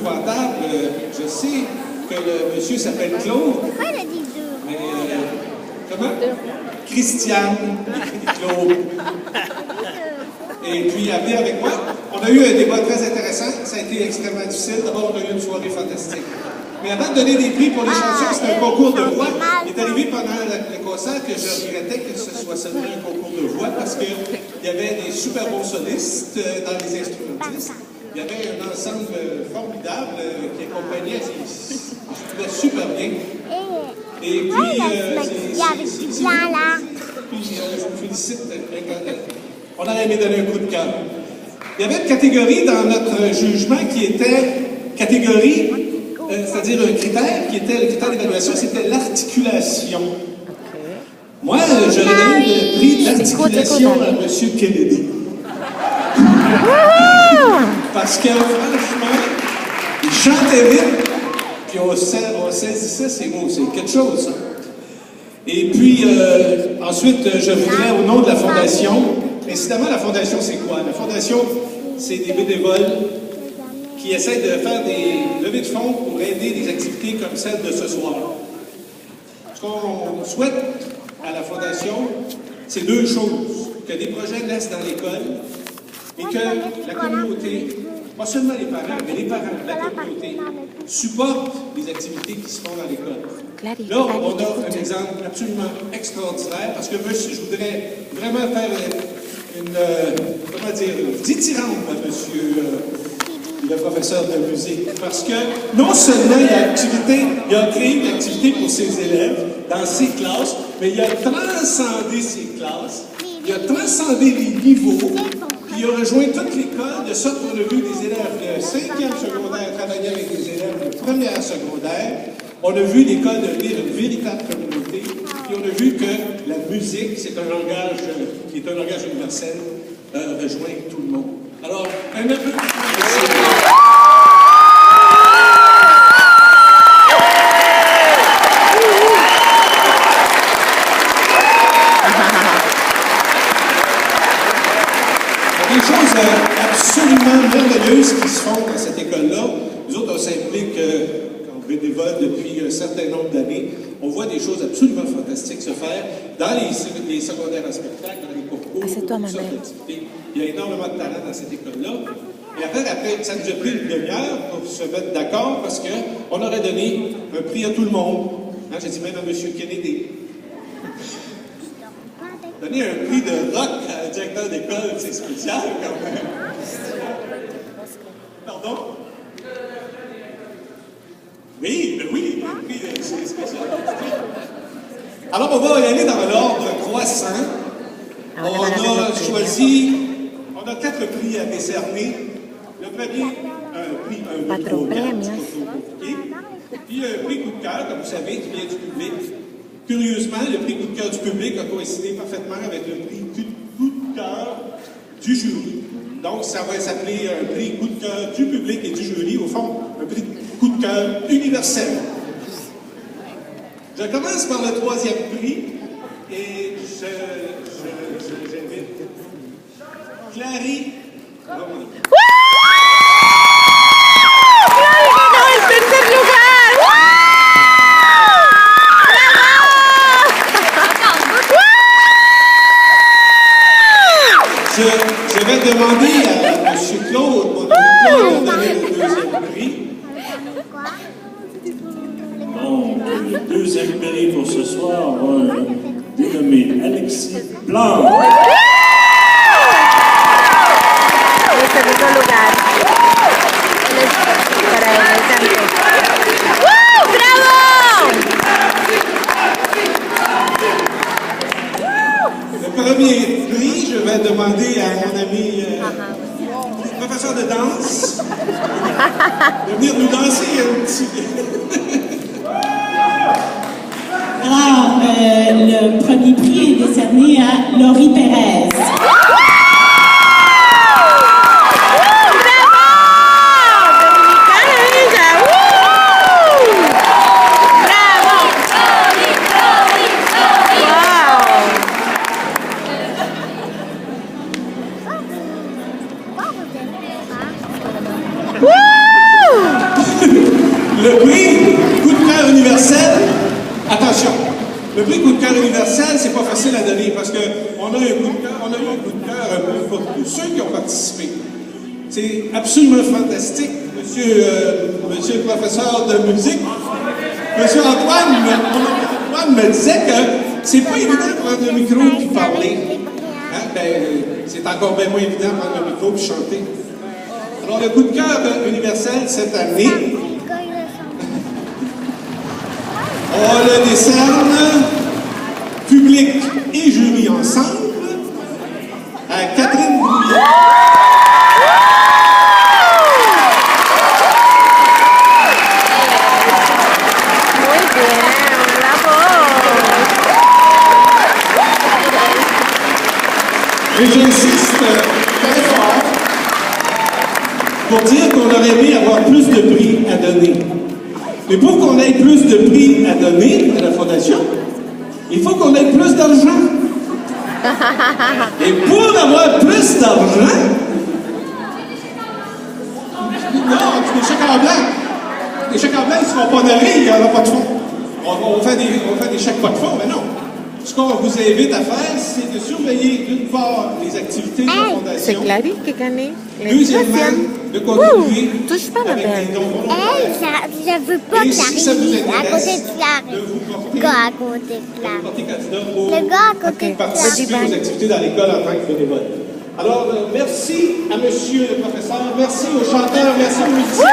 autour de la table, je sais que le monsieur s'appelle Claude. Pourquoi il a dit deux? Mais, comment? Christiane, Claude. Et puis, venez avec moi. On a eu un débat très intéressant. Ça a été extrêmement difficile. D'abord, on a eu une soirée fantastique. Mais avant de donner des prix pour les chansons, c'était un concours de voix. Il est arrivé pendant le concert que je regrettais que ce soit seulement un concours de voix parce qu'il y avait des super bons solistes dans les instrumentistes. Il y avait un ensemble formidable qui accompagnait. Je trouvais super bien. Et puis, puis je vous félicite. On aurait aimé donner un coup de cœur. Il y avait une catégorie dans notre jugement qui était catégorie, c'est-à-dire un critère qui était le critère d'évaluation, c'était l'articulation. Moi, j'aurais donné le prix de l'articulation à M. Kennedy. Parce que, franchement, il chantait vite, puis on saisissait ses mots. C'est quelque chose, ça. Et puis, ensuite, je voudrais, au nom de la Fondation, incidemment, la Fondation, c'est quoi? La Fondation, c'est des bénévoles qui essaient de faire des levées de fonds pour aider des activités comme celle de ce soir. Ce qu'on souhaite à la Fondation, c'est deux choses. Que des projets naissent dans l'école et que la communauté, pas seulement les parents, mais les parents, la communauté, supportent les activités qui se font dans l'école. Là, on a un exemple absolument extraordinaire parce que moi, je voudrais vraiment faire une dithyrambe à monsieur le professeur de musique. Parce que non seulement il a créé une activité pour ses élèves dans ses classes, mais il a transcendé ses classes, il a transcendé les niveaux, puis il a rejoint toute l'école, de sorte qu'on a vu des élèves de 5e secondaire travailler avec des élèves de 1er secondaire. On a vu l'école devenir une véritable communauté, puis on a vu que la musique, c'est un langage qui est un langage universel, rejoint tout le monde. Alors, un peu de des choses absolument merveilleuses qui se font dans cette école-là. Nous autres, on s'implique en bénévole depuis un certain nombre d'années. On voit des choses absolument fantastiques se faire dans les secondaires en spectacle, dans les concours, toutes sortes d'activités. Il y a énormément de talent dans cette école-là. Et après, ça nous a pris une demi-heure pour se mettre d'accord parce qu'on aurait donné un prix à tout le monde. Hein, j'ai dit même à M. Kennedy. Donner un prix de rock à un directeur d'école, c'est spécial quand même. Pardon? Oui, ben oui, un prix, c'est spécial. Alors, on va y aller dans l'ordre croissant. On a 4 prix à décerner. Le premier, un prix, un micro, puis un prix coup de cœur, comme vous savez, qui vient du public. Curieusement, le prix coup de cœur du public a coïncidé parfaitement avec le prix coup de cœur du jury. Donc, ça va s'appeler un prix coup de cœur du public et du jury, au fond, un prix coup de cœur universel. Je commence par le 3e prix et j'invite Clary. Je vais demander à M. Claude, mon ami Claude, de donner le 2e prix. Donc, le 2e prix pour ce soir, dénommé Alexis Blanc. El segundo lugar para el canto. ¡Bravo! Le premier prix, je vais demander à mon ami professeur de danse de venir nous danser un petit. Alors, le premier prix est décerné à Laurie Pérez. pour tous ceux qui ont participé. C'est absolument fantastique, monsieur le professeur de musique. Monsieur Antoine me disait que c'est pas évident de prendre le micro et parler. Hein? Ben, c'est encore bien moins évident de prendre le micro et chanter. Alors, le coup de cœur universel cette année, on le décerne, public et jury ensemble, à Catherine Brouillard. Et j'insiste très fort pour dire qu'on aurait aimé avoir plus de prix à donner. Mais pour qu'on ait plus de prix à donner à la Fondation, il faut qu'on ait plus d'argent. Et pour avoir plus d'argent, non, des chèques en blanc. Les chèques en blanc, ils ne seront pas donnés, il n'y aura pas de fonds. On fait des chèques pas de fonds, mais non. Ce qu'on vous invite à faire, c'est de surveiller d'une part les activités de la Fondation. C'est Clarisse qui a gagné. Deuxièmement, de contribuer touche pas, ma avec belle. des dons volontaires. Hey, je veux pas Et que si ça vous j'arrive à côté intéresse, de Clarisse. de vous porter, Le gars à côté de Clarisse. porter candidat pour Le gars à côté de participer Clarisse. aux activités dans l'école en tant que bénévole. Alors, merci à monsieur le professeur, merci aux chanteurs, merci aux musiciens.